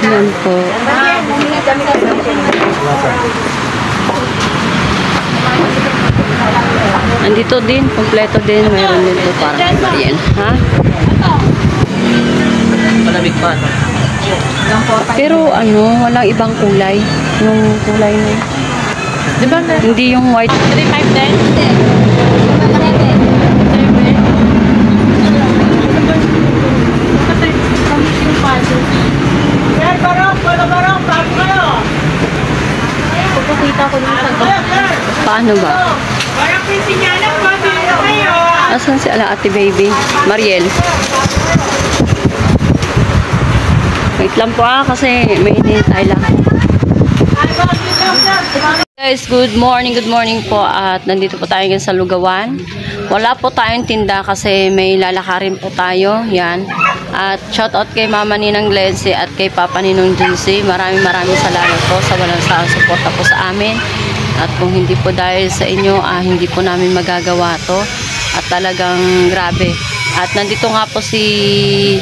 Yan po. Andito din, kompleto din. Mayroon din po para kay Mariel. Ha? Malamig pa. Pero ano, walang ibang kulay. Yung kulay na yun. Diba na? Hindi yung white. 3.5 din? Paano ba? Asan si Ate Baby? Mariel. Wait lang po kasi may hinihintay lang. Guys, good morning po at nandito po tayo ngayon sa Lugawan. Wala po tayong tinda kasi may lalakarin po tayo. Yan. At shout out kay Mama Ninang Glency at kay Papa Ninong Junsi. Maraming salamat po sa walang sawang suporta po sa amin. At kung hindi po dahil sa inyo, hindi po namin magagawa to. At talagang grabe. At nandito nga po si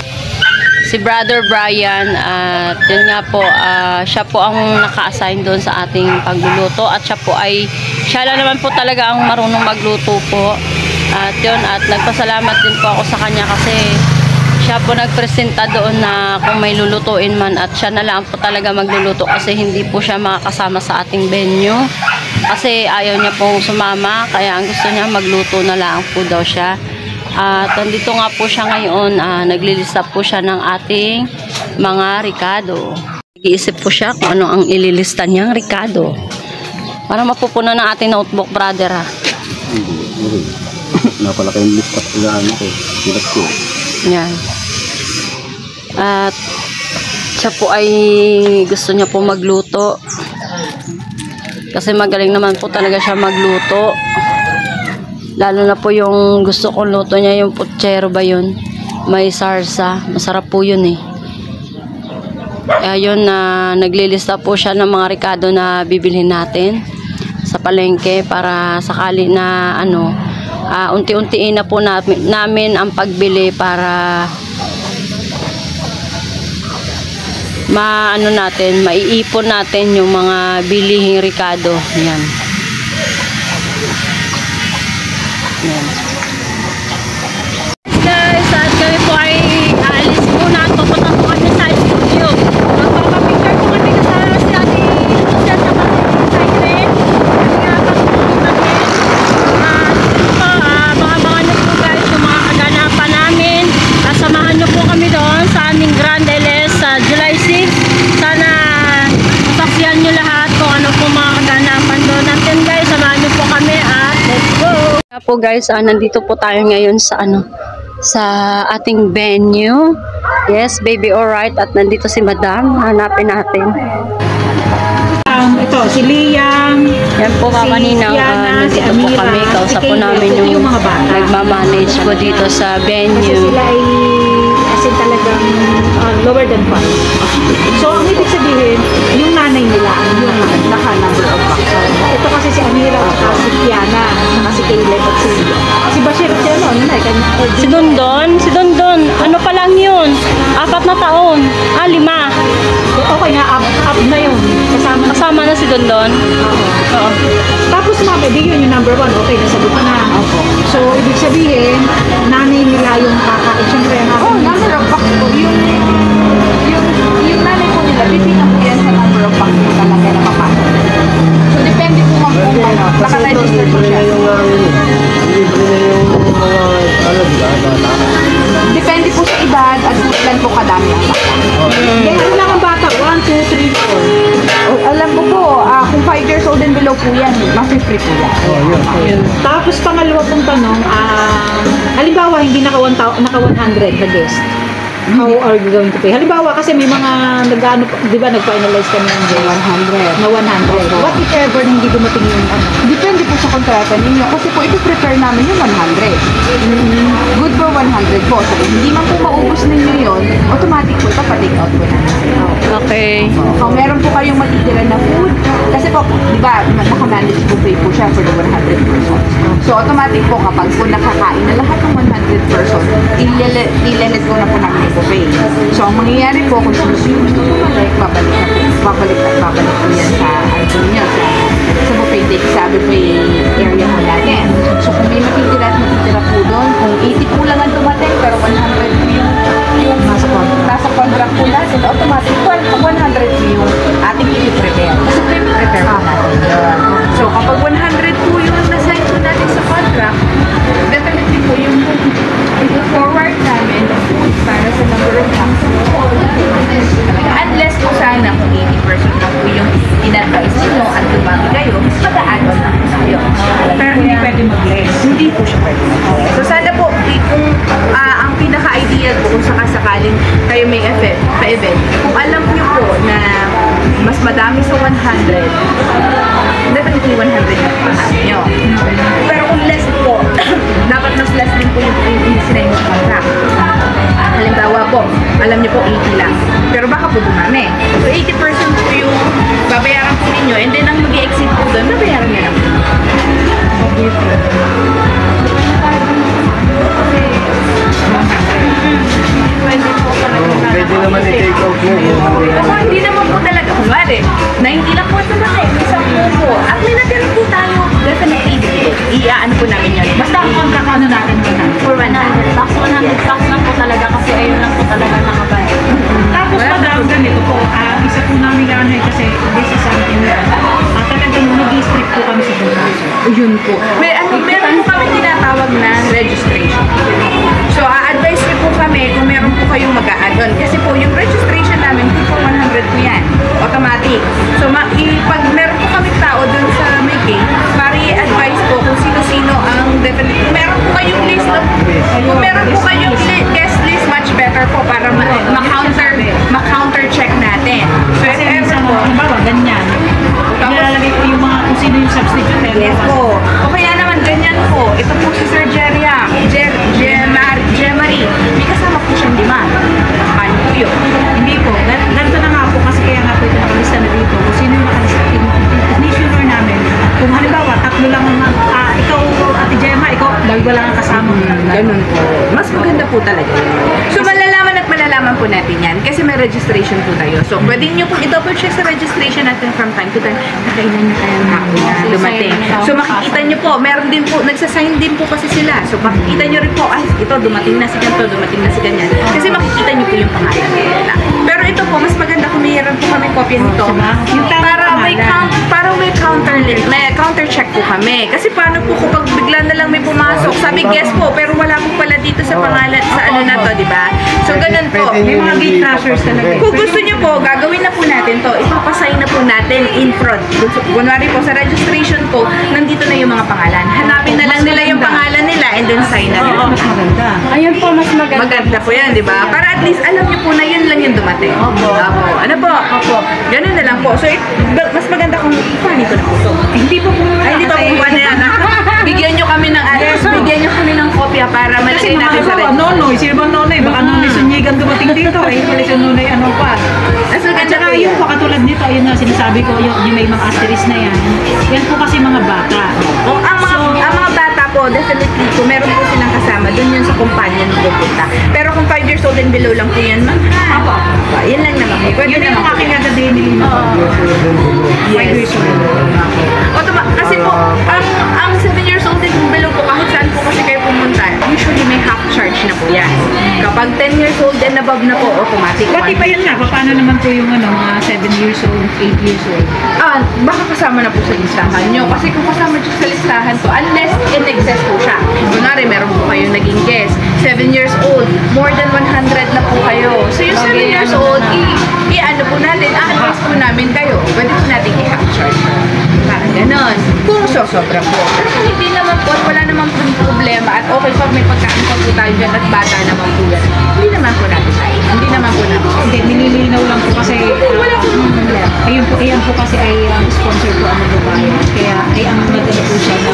Brother Brian. At yun nga po, siya po ang naka-assign doon sa ating pagluluto. At siya lang naman po talaga ang marunong magluto po. At yun, at nagpasalamat din po ako sa kanya kasi siya po nagpresenta doon na kung may lulutuin man at siya na lang po talaga magluluto kasi hindi po siya makakasama sa ating venue kasi ayaw niya pong sumama kaya ang gusto niya magluto na lang po daw siya. At nandito nga po siya ngayon, naglilista po siya ng ating mga ricado. Nag-iisip po siya kung ano ang ililista niyang ricado para mapupunan ng ating notebook, brother, ha. Napalaki yung list at ilaan ko. Silat ko. Yan. At siya po ay gusto niya po magluto. Kasi magaling naman po talaga siya magluto. Lalo na po yung gusto kong luto niya, yung putsero ba yun? May sarsa. Masarap po yun eh. Ayun na naglilista po siya ng mga ricado na bibilhin natin sa palengke para sakali na unti-untiin na po namin ang pagbili para maiipon natin yung mga bilihing ricado. Yan. Yan. Guys, at kami po ay aalis muna at pupunta po kami sa studio. Magpapapicture po kami kasama si Ate Lucia sa pag-excitement. Abangan nyo po guys yung mga kaganapan namin. Samahan nyo po kami doon sa aming Grand LS sa July 6. Sana masaksihan nyo lahat kung ano po mga kaganapan doon. At yun guys, samahan nyo po kami at let's go! Kaya po guys, nandito po tayo ngayon sa ating venue. Yes, baby, alright. At nandito si Madam. Hanapin natin. Ito, si Liam. Yan po, Mama Ninang. Nandito po kami. Kausap po namin yung nagmamanage po dito sa venue. Kasi sila ay as in talagang lower than 5. So, ang ibig sabihin, yung nanay nila yung naka-number of box. Ito kasi si Amira at si Kiana, si Caleb at si Bashir at si Dondon. Ano pa lang yun? 4 na taon. 5. Okay nga, up na yun. Kasama na si Dondon. Oo. Tapos di yun yung number 1. Okay, nasagot ko na. So, ibig sabihin, nanay nila yung kakain. Siyempre, number of packs po. Yung nanay po nila, pipina po yan sa number of packs po talaga na papasok. So, depende po kung naka-register po siya. Depende po sa edad at ilan po kadami ang bata. Yan lang ang bata. 1, 2, 3, 4. Alam ko po, kung 5 years old and below po yan, mas-free po yan. Tapos pangalawa pong tanong, halimbawa hindi naka 100 na guest. How are you going to pay? Halimbawa kasi may mga di ba nag-finalize kami ng 100. What if ever hindi dumating yung Depende po sa kontrata ninyo. Kasi po ito-prepare namin yung 100. Good for 100 po. So, hindi man po maubos ninyo yun, automatic po ipapa-take out po namin. Okay. Kung meron po kayong matitira na food, kasi po, di ba, naka-manage buffet po siya for the 100 persons. So, automatic po kapag po nakakain na lahat ng 100 persons, ilalet go na po namin buffet. So, ang mangyayari po, kung sino yung gusto bumalik, babalik po yan sa, sa buffet deck, sa buffet area po natin. So, kung may matitira po doon, kung 80 po lang ang dumating, pero 100 po yung nasa contract po natin, automatic po, 100 po yung ating i-prepare. Kasi prepare po natin yun. So, kapag 100 po yung na-sign po natin sa contract, definitely po yung forward namin para sa number of hands. Unless po sana kung 80% na po yung in-advise nyo at dumami kayo, mag-a-add-on na po tayo. Pero hindi pwede mag-less. Hindi po siya pwede mag-less. So sana po, kung ang pinaka-ideal po kung sakasakaling kayo may pa-event, kung alam nyo po na mas madami sa 100, definitely 100 na po nyo. Pero kung less po, dapat mas less din po yung sinay mo sa contract. Halimbawa po, alam niyo po 80 lang. Pero baka po dumami. So 80% po yung babayaran po ninyo and then ang mag-i-exit po doon, babayaran niyo lang. Pwede naman i-take out mo. Kasi hindi naman po talaga, kunwari, 90 lang po ito natin, isang po. At may natira po tayo, definitely, i-ano po namin yan. Basta ang contract ano natin For 100 Tax 100 tax lang po talaga kasi ayun lang po talaga nakabayad. Tapos madam, ganito po, isa po namin ano kasi this is something na talagang nag-strict po kami sa contract. Yun po. Meron po kami tinatawag na registration. So, a-advise niyo po kami kung meron po kayong mag-a-add-on. Kasi po, yung registration namin, for 100 po yan. Automatic. So, pag meron po kami tao dun sa may gate, para i-advise po kung sino-sino ang definitely. Kung meron po kayong list of, kung meron po kayong guest list, much better po para ma-counter check natin. So, Kasi if minsan, ever po, halimbawa, ganyan. Nilalagay ko yung mga kung sino yung substitute. yes po. O kaya naman, ganyan po. Ito po si Sir Jeriam. Jemary. May kasama po siyang lima. Paano po yun? Hindi po. Ganito na nga po kasi kaya nga po ito nakalista na dito. Kung sino yung nakalista. Initiator namin. Kung halimbawa, tatlo lang ang ikaw, Ate Gemma, ikaw, dalawa lang ang kasama mo. Ganun po. Mas maganda po talaga yun. So, malalaman po natin yan kasi may registration po tayo. So, pwede nyo po i-double check sa registration natin from time to time. Nakailan nyo kaya na dumating. So, makikita nyo po, meron din po, nagsasign din po kasi sila. So, makikita nyo rin po, ay, ito, dumating na si ganito, dumating na si ganyan. Kasi makikita nyo po yung pangalan nila. Pero ito po, mas maganda kung mayroon po kami kopya nito. Para may counter check po kami. Kasi paano po kapag bigla na lang may pumasok, sabi guess po, pero wala po pala dito sa pangalan, sa ano na to, di ba? So, ganun po. May mga gate crashers talaga. Kung gusto nyo po, gagawin na po natin to. Ipapasign na po natin in front. Kunwari po, sa registration po, nandito na yung mga pangalan. Hanapin na lang nila yung pangalan nila and then sign na nila. Mas maganda. Ayun po, mas maganda. Maganda po yan, di ba? Para at least alam nyo po na yun lang yung dumating. Opo. Ano po? Opo. Ganun na lang po. So, mas maganda kung paano ko na po to. Hindi po po. Ay, hindi pa po ba na yan? Bigyan nyo kami ng address, bigyan nyo kami ng kopya para malagay natin sa record. Nonoy, sino bang Nonoy? Baka Nonoy Sunyigan dumating dito. Eh, pala si Nonoy ano pa. Mas At maganda saka po yun yan. po, katulad nito, ayun na sinasabi ko, yung may mga asterisk na yan. Yan po kasi mga bata. O, ang mga bata po, definitely, kung meron po silang kasama, dun yun sa companion pupunta. Pero kung 5 years old and below lang po yan, ma'am, ha? Yan lang naman po. Pwede Yun yung naman po. aking agad din nilino. Yes. Kasi po, ang 7 years old and below po, kahit saan po kasi kayo pumunta, usually may half charge na po yan. Kapag 10 years old and above na po, automatic. Pati pa yan nga, paano naman po yung ano, mga 7 years old, 8 years old? Baka kasama na po sa listahan nyo. Kasi kung kasama nyo sa listahan to, unless in excess po siya. Kunwari, meron po kayong naging guest, 7 years old, more than 100 na po kayo. So yung 7 years old, i-ano po natin, advise po namin kayo. Pwede po natin i-half charge. Parang ganon. Kung sobra po. Pero kung hindi naman po, wala naman po problema at okay pag may pagkain pa po tayo dyan at bata naman po yan. Hindi naman po natin tayo. Hindi naman po natin. Hindi, nililinaw lang po kasi Wala po problema. ayan po kasi ay sponsor po ang magbabayad. Kaya ay ang nagdala po siya na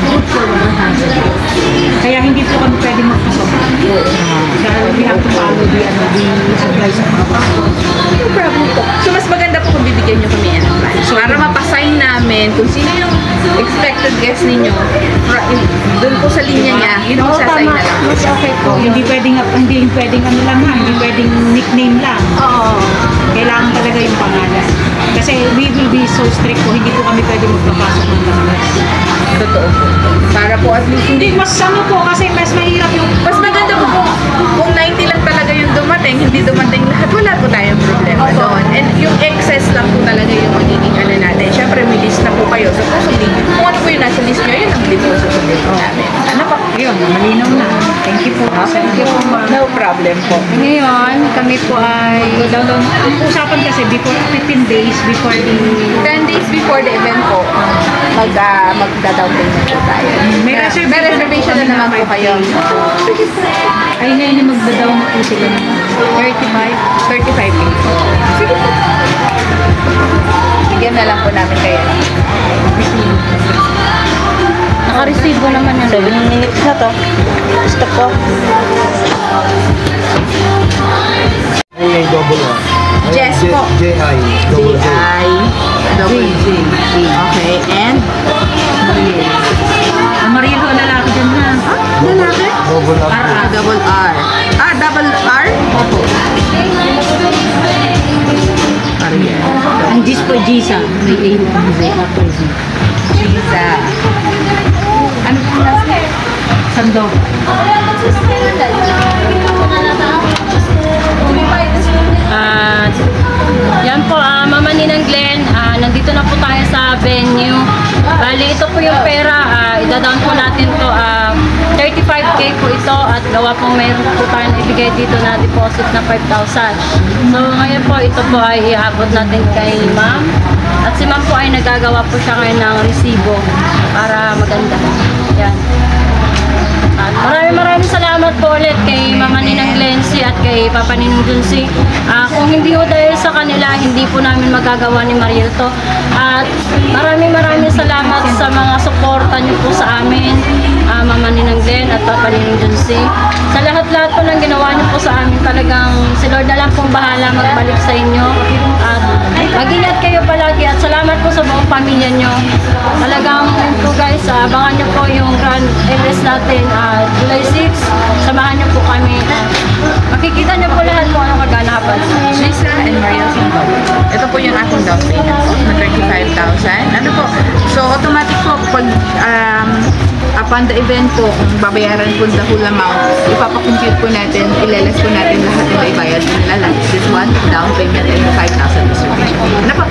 good for 100. Kaya hindi po kami pwede magpasobra. Dahil we have to follow the advice of our No problem po. So, mas maganda po kung bibigyan nyo kami yan advance. Para mapasign namin kung sino yung expected guest ninyo, doon po sa linya niya, yun ang sasay na lang. Mas okay po. Hindi pwedeng ano lang ha, hindi pwedeng nickname lang. Oo. Kailangan talaga yung pangalan. Kasi we will be so strict po, hindi po kami pwedeng magpapasok ng pangalan. Totoo po. Para po at least Hindi, mas ano po, kasi mas mahirap yung... mas maganda po kung 90 lang talaga yung dumating, hindi dumating lahat, wala po tayong problema doon. And yung excess lang po talaga yung magiging ano natin. Siyempre, may list na po kayo. So, kung ano po yung nasa list nyo, yun ang din po susundin po namin. Ano pa? Yun, malinaw na. Thank you po. Thank you po, ma'am. No problem po. Ngayon, kami po ay Download. Usapan kasi before 15 days before the... 10 days before the event po, magda-down payment po tayo. May reservation na naman po kayo. Ay, ngayon yung magda-down na po sila naman. 35K po. Sige po. Bigyan na lang po namin kayo. naka-resibo naman yan. 7 minutes na to. Stop po. Ay, double A. Jess po. J-I. Double J. Double J. Okay, and? Mariel ho, lalaki dyan na. Lalaki? Double A. Double R. Double R? Opo. Ariel. Ang G's po, Gisa. May A ho, after Z. Gisa. Ano po last name? Sando. Yan po, Mama Ninang Glenn, nandito na po tayo sa venue. Bali, ito po yung pera, ida-down po natin to, 35K po ito at gawa pong mayroon po tayo na ibigay dito na deposit na 5,000. So ngayon po, ito po ay iabot natin kay ma'am. At si ma'am po ay nagagawa po siya ngayon ng resibo para maganda. Yan. At maraming salamat po ulit kay Mama Ninang Glency at kay Papa Ninong Junsi. Kung hindi po dahil sa kanila, hindi po namin magagawa ni Mariel to. At maraming salamat sa mga suporta niyo po sa amin, Mama Ninang Glen at Papa Ninong Junsi. Sa lahat-lahat po ng ginawa niyo po sa amin, talagang si Lord na lang pong bahala magbalik sa inyo. At mag-ingat kayo palagi at salamat po sa buong pamilya niyo. Talagang po guys, abangan niyo po yung Grand LS natin July 6. Samahan niyo po kami. Makikita niyo po lahat kung anong kaganapan. Lisa and Mariel Singol. Ito po yung ating down payment po na 35,000. Ano po? So, automatic po pag upon the event po, kung babayaran po the whole amount, ipapakompute po natin, ilalas po natin lahat ng ibayad nila lang. This one, down payment and 5,000 reservation. Ano po?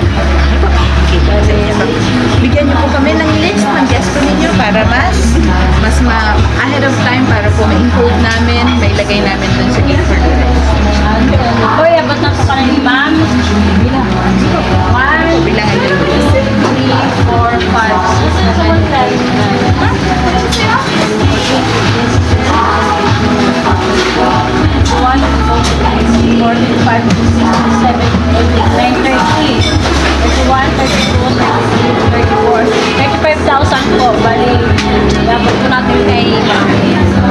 Bigyan niyo po kami ng list ng guest po ninyo para mas ahead of time para po ma-include namin, may lagay namin dun sa gate for the rest. Hoy, abot na po ka ng imam. 1, 2, 3, Bilangan niyo. 4, 35,000 po. Bali, dapat po natin kay imam.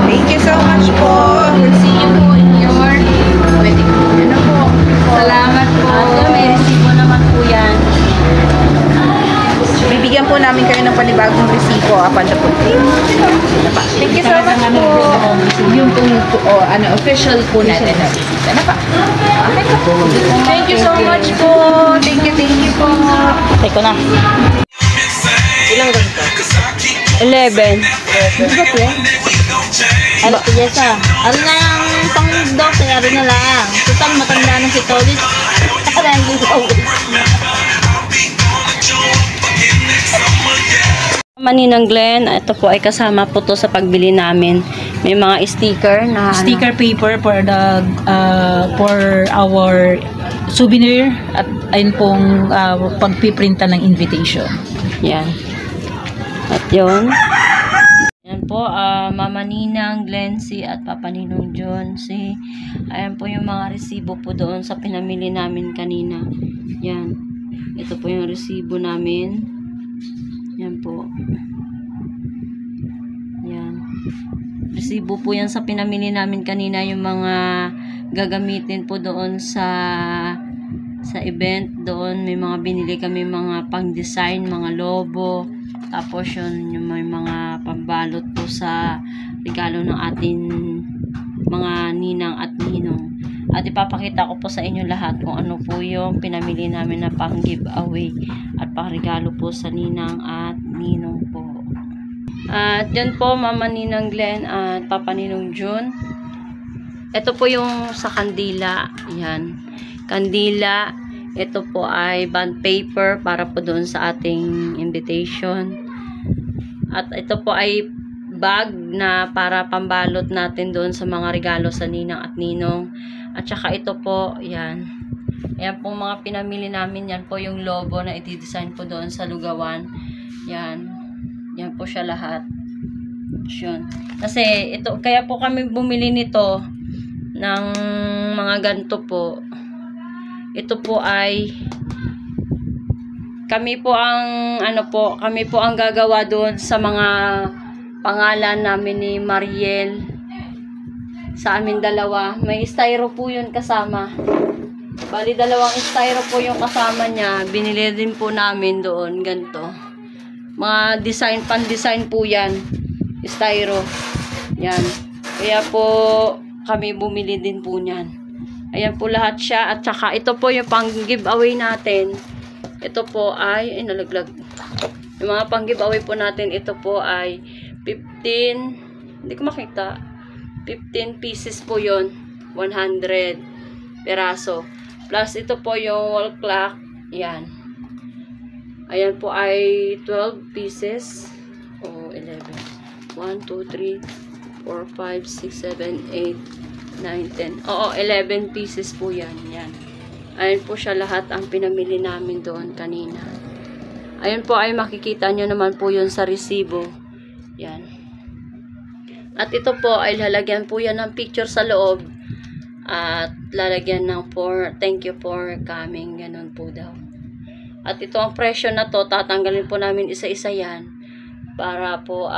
Thank you so much po. We'll see you po in your wedding. Ano po? Salamat po. At may resibo naman po yan. Bibigyan po namin kayo ng panibagong resibo upon the booking. Thank you so much po. Yung po, official po natin na receipt. Ano pa? Okay po. Thank you so much po. Thank you po. Patay ko na. Ilang ganito? 11. Ano po dyan sa? Ano na yung pang-doctor? Ano na lang? Total matanda na si Tolis. Ano yung always? Maninang Glen, ito po ay kasama po to sa pagbili namin. May mga sticker na Sticker paper for the for our souvenir at ayun pong pagpiprinta ng invitation. Yan. At yun. Yan po, Mama Ninang Glency at Papa Ninong John C. Ayan po yung mga resibo po doon sa pinamili namin kanina. Yan. Ito po yung resibo namin. Yan po. Yan. Resibo po yan sa pinamili namin kanina, yung mga gagamitin po doon sa sa event doon. May mga binili kami mga pang-design, mga lobo. Tapos yun, yung may mga pambalot po sa regalo ng ating mga ninang at ninong. At ipapakita ko po sa inyo lahat kung ano po yung pinamili namin na pang giveaway at pang regalo po sa ninang at ninong po. At yun po, Mama Ninang Glenn at Papa Ninong June. Ito po yung sa kandila. Yan. Kandila. Ito po ay bond paper para po doon sa ating invitation. At ito po ay bag na para pambalot natin doon sa mga regalo sa ninang at ninong. At saka ito po, yan. Ayan po mga pinamili namin. Yan po yung logo na i-design po doon sa lugawan. Yan. Yan po siya lahat. Yun. Kasi ito, kaya po kami bumili nito ng mga ganito po. Ito po ay kami po ang kami po ang gagawa doon sa mga pangalan namin ni Mariel sa amin dalawa. May styro po yun kasama. Bali dalawang styro po yung kasama niya. Binili din po namin doon ganito. Mga design, pan-design po yan. Styro. Yan. Kaya po kami bumili din po niyan. Ayan po lahat siya. At saka ito po yung pang giveaway natin. Ito po ay nalaglag. Yung mga pang giveaway po natin, ito po ay 15, hindi ko makita. 15 pieces po yon, 100 peraso. Plus ito po yung wall clock. Yan. Ayan po ay 12 pieces. O 11. 1, 2, 3, 4, 5, 6, 7, 8, 9, 10. Oo, 11 pieces po yan. Yan. Ayan po siya lahat ang pinamili namin doon kanina. Ayan po ay makikita nyo naman po yun sa resibo. Yan. At ito po ay lalagyan po yan ng picture sa loob. At lalagyan ng thank you for coming. Ganun po daw. At ito ang presyo na to. Tatanggalin po namin isa-isa yan. Para po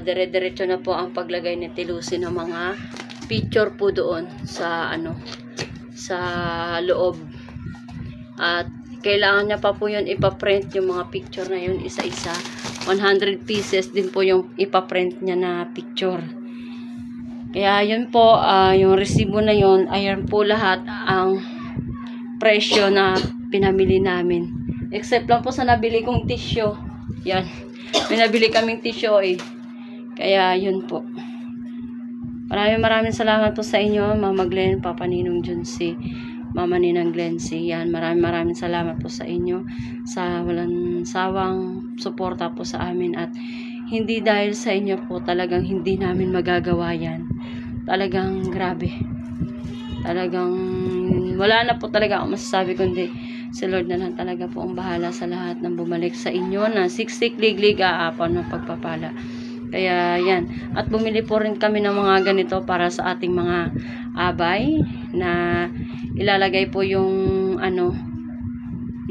dire-diretso na po ang paglagay ni Tilusi ng mga picture po doon sa sa loob. At kailangan niya pa po yun ipaprint yung mga picture na yun isa-isa. 100 pieces din po yung ipaprint niya na picture. Kaya yun po, yung resibo na yun, ayan po lahat ang presyo na pinamili namin. Except lang po sa nabili kong tissue. Yan. May nabili kaming tissue eh. Kaya yun po. Maraming salamat po sa inyo, Mama Glenn, Papa Ninong Junsi, Mama Ninang Glency. Yan, maraming salamat po sa inyo sa walang sawang suporta po sa amin at hindi dahil sa inyo po talagang hindi namin magagawa yan. Talagang grabe. Talagang wala na po talaga ako masasabi kundi si Lord na lang talaga po ang bahala sa lahat ng bumalik sa inyo na siksik liglig aapaw ng pagpapala. Kaya yan. At bumili po rin kami ng mga ganito para sa ating mga abay na ilalagay po yung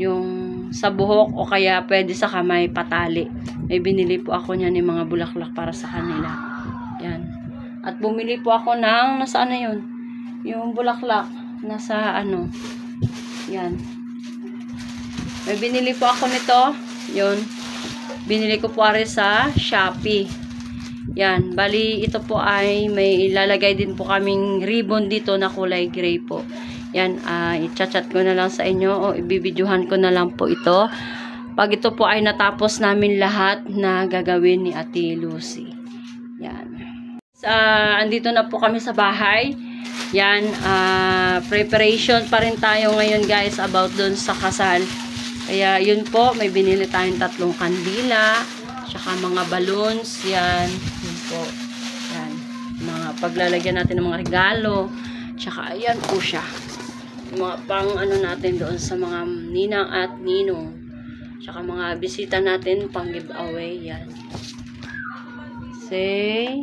yung sa buhok o kaya pwede sa kamay patali. May binili po ako niyan ng mga bulaklak para sa kanila. Yan. At bumili po ako ng nasaan na yun? Yung bulaklak nasa yan. May binili po ako nito. Yun. Binili ko po rin sa Shopee. Yan. Bali, ito po ay may ilalagay din po kaming ribbon dito na kulay gray po. Yan. I-chat ko na lang sa inyo o ibibidyohan ko na lang po ito. Pag ito po ay natapos namin lahat na gagawin ni Ate Lucy. Yan. Andito na po kami sa bahay. Yan. Preparation pa rin tayo ngayon guys about dun sa kasal. Kaya yun po, may binili tayong 3 kandila, tsaka mga balloons, yan, yun po, yan, mga paglalagyan natin ng mga regalo, tsaka ayan po siya, yung mga pang natin doon sa mga ninang at ninong, tsaka mga bisita natin, pang giveaway, yan. Say,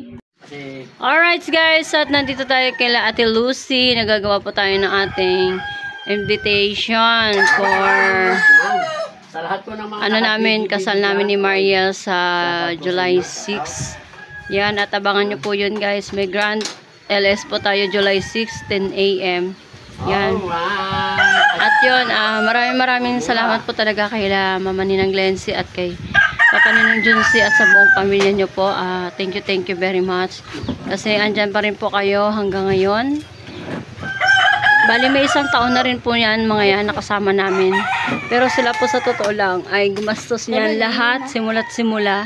alright guys, at nandito tayo kay Ate Lucy, nagagawa po tayo ng ating invitation for namin, kasal namin ni Mariel sa July 6. Yan, at abangan nyo po yun guys. May grand LS po tayo July 6, 10 AM. Yan. At yun, maraming salamat po talaga kay Mama Ninang Glency at kay Papa Ninang Junsi at sa buong pamilya nyo po. Thank you very much. Kasi andyan pa rin po kayo hanggang ngayon. Bali may 1 taon na rin po yan mga yan nakasama namin. Pero sila po sa totoo lang ay gumastos niyan lahat simula't simula.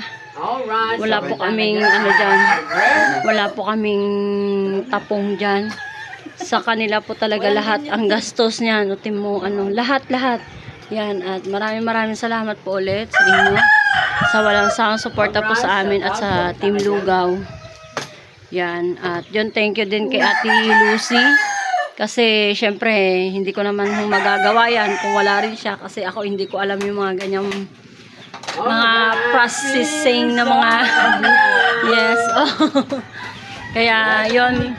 Wala po kaming ano dyan. Wala po kaming tapong dyan. Sa kanila po talaga lahat ang gastos niyan. Utim mo ano lahat. Yan at maraming salamat po ulit sa inyo. Sa walang sawang suporta po sa amin at sa Team Lugaw. Yan at yun thank you din kay Ate Lucy. Kasi, syempre, hindi ko naman magagawa yan kung wala rin siya. Kasi ako, hindi ko alam yung mga ganyang mga processing na mga yes. Kaya, yun.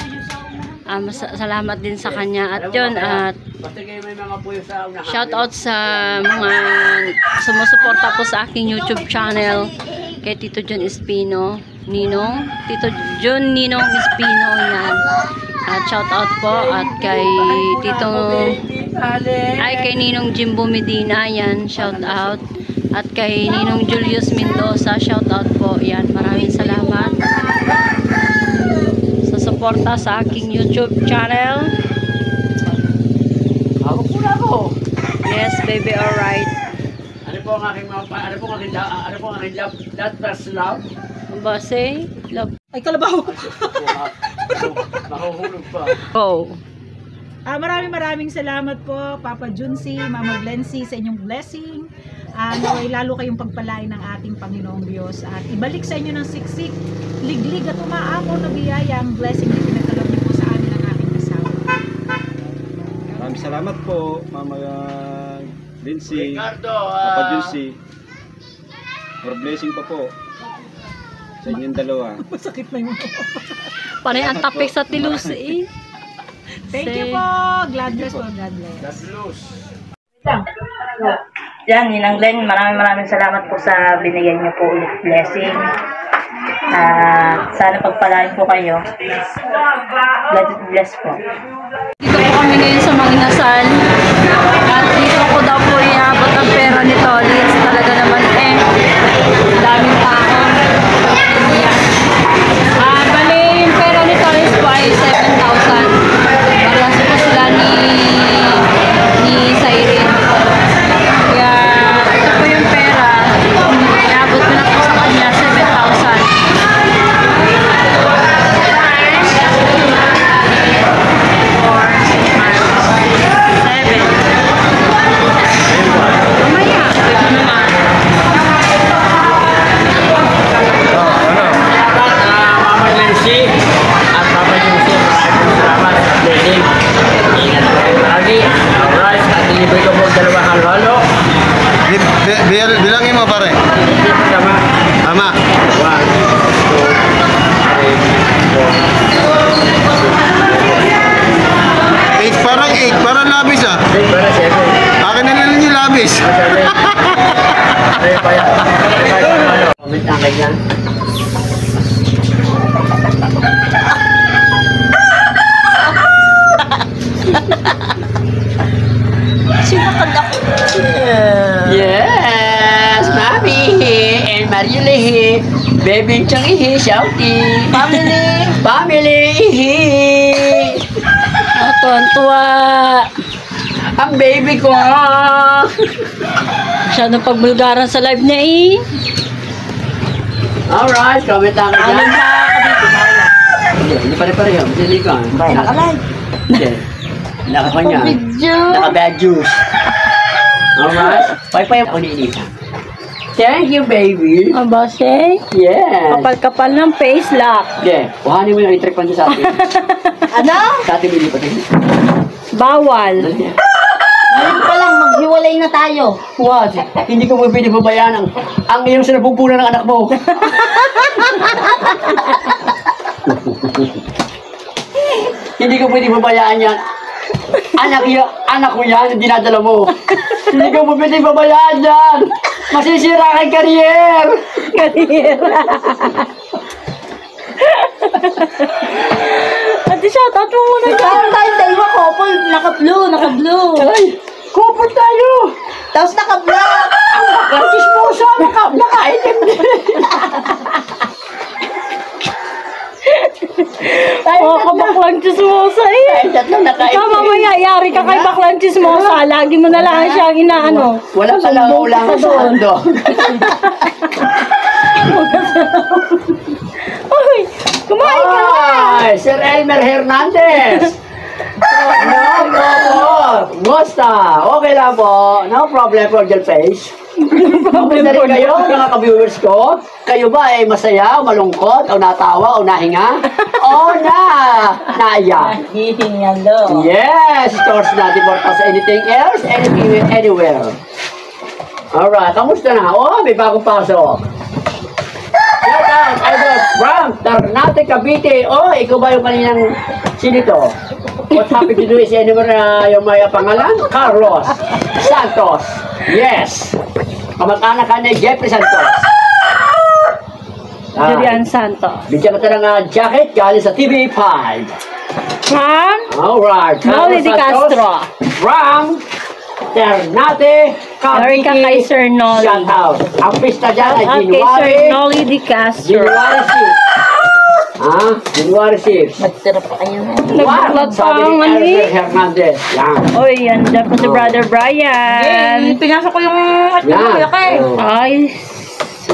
Salamat din sa kanya. At yun, at shout out sa mga sumusuporta po sa aking YouTube channel. Kay Tito John Espino. Tito John Ninong Espino yan. At shout out po at kay kay Ninong Jimbo Medina yan, shout out. At kay Ninong Julius Mendoza, shout out po. Yan, maraming salamat sa suporta sa aking YouTube channel. Yes, baby, alright. Ano po ang aking love? Base, love. Ay, kalabaw. Mahuhulog pa. Oh. Maraming salamat po, Papa Junsi, Mama Glency, sa inyong blessing. Naway lalo kayong pagpalain ng ating Panginoong Diyos. At ibalik sa inyo ng siksik, liglig at umaako na biyaya ang blessing na pinagkaloob niyo po sa amin ang aking kasama. Maraming salamat po, Mama Lindsay, Ricardo, Papa Junsi. For blessing pa po sa inyong dalawa. Masakit na yung Panay ang tapik sa tilusi. Thank you po. God bless po. God bless. Yan, Ninang Glenn, maraming salamat po sa binigyan niyo po ulit blessing. Sana pagpalain po kayo. God bless po. Dito po kami ngayon sa Manginasal. At dito ko daw po iabot ang pera ni Tolitz. Talaga naman daming tao. Bali, yung pera ni Tolitz po ay 7,000. Parehas po sila ni Siren. Kaya ito po yung pera. Iabot ko na po sa kanya 7,000. Bilangin mo pare. Tama. 1, 2, 3, 4. 8 parang labis ah. Akin na lang yung labis. Comment na kayo dyan. Yes, Mami and Mariole, baby Chang Ihi, Shouty, family Ihi. Tuwan-tuwa. Ang baby ko. Masyadong pagbulgaran sa live niya Alright, comment na kayo dyan. Hindi pare-pareho. Hindi ka. Hindi. Nakakanya. Naka-bad juice. Alright. Pay-pay ako ni Elisa. Thank you, baby. Abase? Yes. Kapal-kapal ng face lock. Hindi. Kuhanin mo yung i-trick pa sa atin. Ano? Sa atin bili pa rin. Bawal. Ngayon pa lang, maghiwalay na tayo. What? Hindi ko mo pwede babayan ang iyong sinapupunan ng anak mo. Hindi ko pwede babayaan yan. Anak ko yan, dinadala mo. Hindi ko mo pwede babayaan yan. Masisira kay career. Ate, shout out mo muna. Tayo, dalawa couple, naka-blue. Ay, Kupot tayo! Tapos naka-vlog. Chismosa! Nakaitim din! Oh, kabaklang chismosa eh. Tatlo nakaitim. Ikaw mamaya, yari ka kay baklang chismosa. Lagi mo na lang siyang inaano. Wala ka lang ulang sa hando. Uy, kumain ka na. Ay, Sir Elmer Hernandez! No. Musta? Okay lang po. No problem for your face. Okay na rin kayo, mga ka-viewers ko. Kayo ba ay masaya, malungkot, o natawa, o nahinga? O naiyak? Hihingan do. Yes, of course not. For us anything else, anything, anywhere. Alright, kamusta na? Oh, may bagong pasok. Shout out, Idol Frank Ternate Cavite. Oh, ikaw ba yung kaninang sinito? What happened to do is anywhere yung may pangalan? Carlos Santos. Yes. Kamag-anak ka ni Jeffrey Santos. Julian Santos. Bigyan kita ng jacket galing sa TV5. From Alright. Noli Di Castro. From Ternate Yari ka kay Cavite. Sir Noli. Shout out. Ang pista dyan ay At kay Sir January. Noli Di Castro. January 6. January 6. Magsira pa kayo na. Nagbuklat pa Sabi ang ni ano Elmer eh. Hernandez. Yan. Oy, yan dyan po si Brother Brian. Pinasok ko yung Yan. Oh. Ay,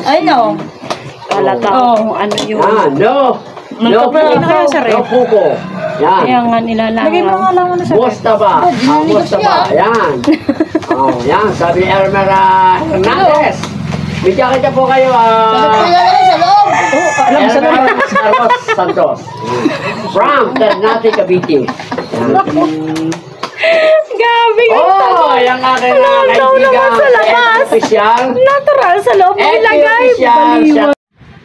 Ay no. halata kung ano yun. Yan. No. No puko. No puko. Yan. Kaya nga nilalangaw. Musta ba? Musta ba? Yan. Oh, yan. Sabi ni Elmer Hernandez. Bigyan kita po kayo. sa loob. Elmer Carlos Santos. From Ternate Cavite. Gabi nga. Oh, yung aking Nalaw naman kaibigan. sa labas. Official. Natural sa loob mo ilagay. Official. Baliwan.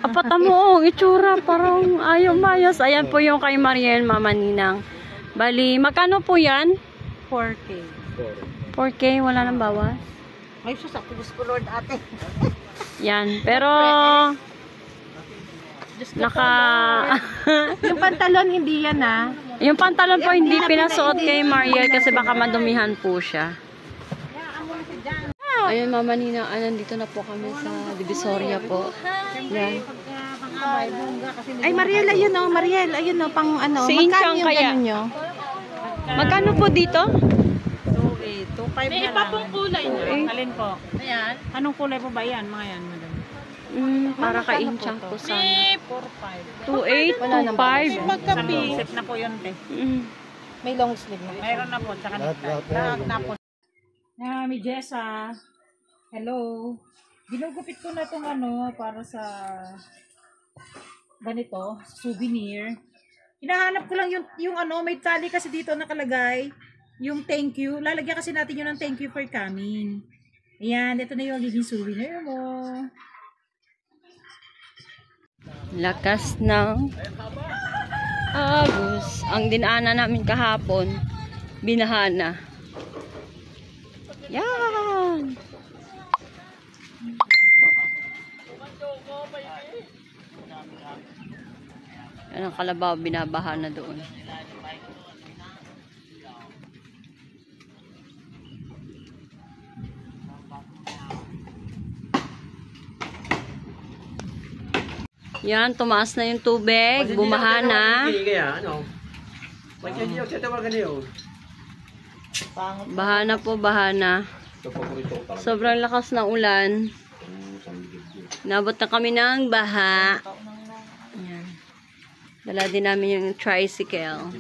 Apata mo, itsura parang ayaw mayas. Ayan po yung kay Mariel, Mama Ninang. Bali, magkano po yan? 4K. 4K, wala nang bawas. Ay, sus, ako gusto ko Lord ate. Yan, pero naka Yung pantalon, hindi yan ah. yung pantalon po hindi pinasuot kay Mariel kasi baka madumihan po siya. Ayun, Mama Nina, nandito na po kami sa Divisoria po. Yan. Ay, Mariel, ayun o. Mariel, ayun o. Pang ano. Si Inchang kaya. Nyo? Magkano po dito? 2.5 na lang. Iba pong kulay nyo. Alin po? Ayan. Anong kulay po ba yan? Mga yan, madam. Para kay Inchang po sana. May 4.5. 2.8, 2.5. Magkapi. Set na po yun, te. May long sleeve na. Mayroon na po. Tsaka lahat na po. Mi Jessa. Hello. Ginugupit ko na itong ano para sa ganito, souvenir. Hinahanap ko lang yung ano, may tali kasi dito nakalagay. Yung thank you. Lalagyan kasi natin yun ng thank you for coming. Ayan, ito na yung magiging souvenir mo. Lakas ng agos. Ang dinaanan namin kahapon, binahana. Yan! Yan ang kalabaw, binabaha na doon. Yan, tumaas na yung tubig, bumaha na. Baha na po, baha na. Sobrang lakas ng ulan. Nabot na kami ng baha. Yan. Dala din namin yung tricycle.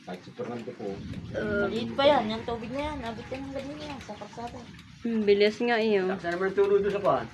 Maliit pa yan. Yung tubig na yan. Nabit ka ng gabi niya. Sa kapsada. Bilis nga iyo. Sa naman tulog doon sa pan.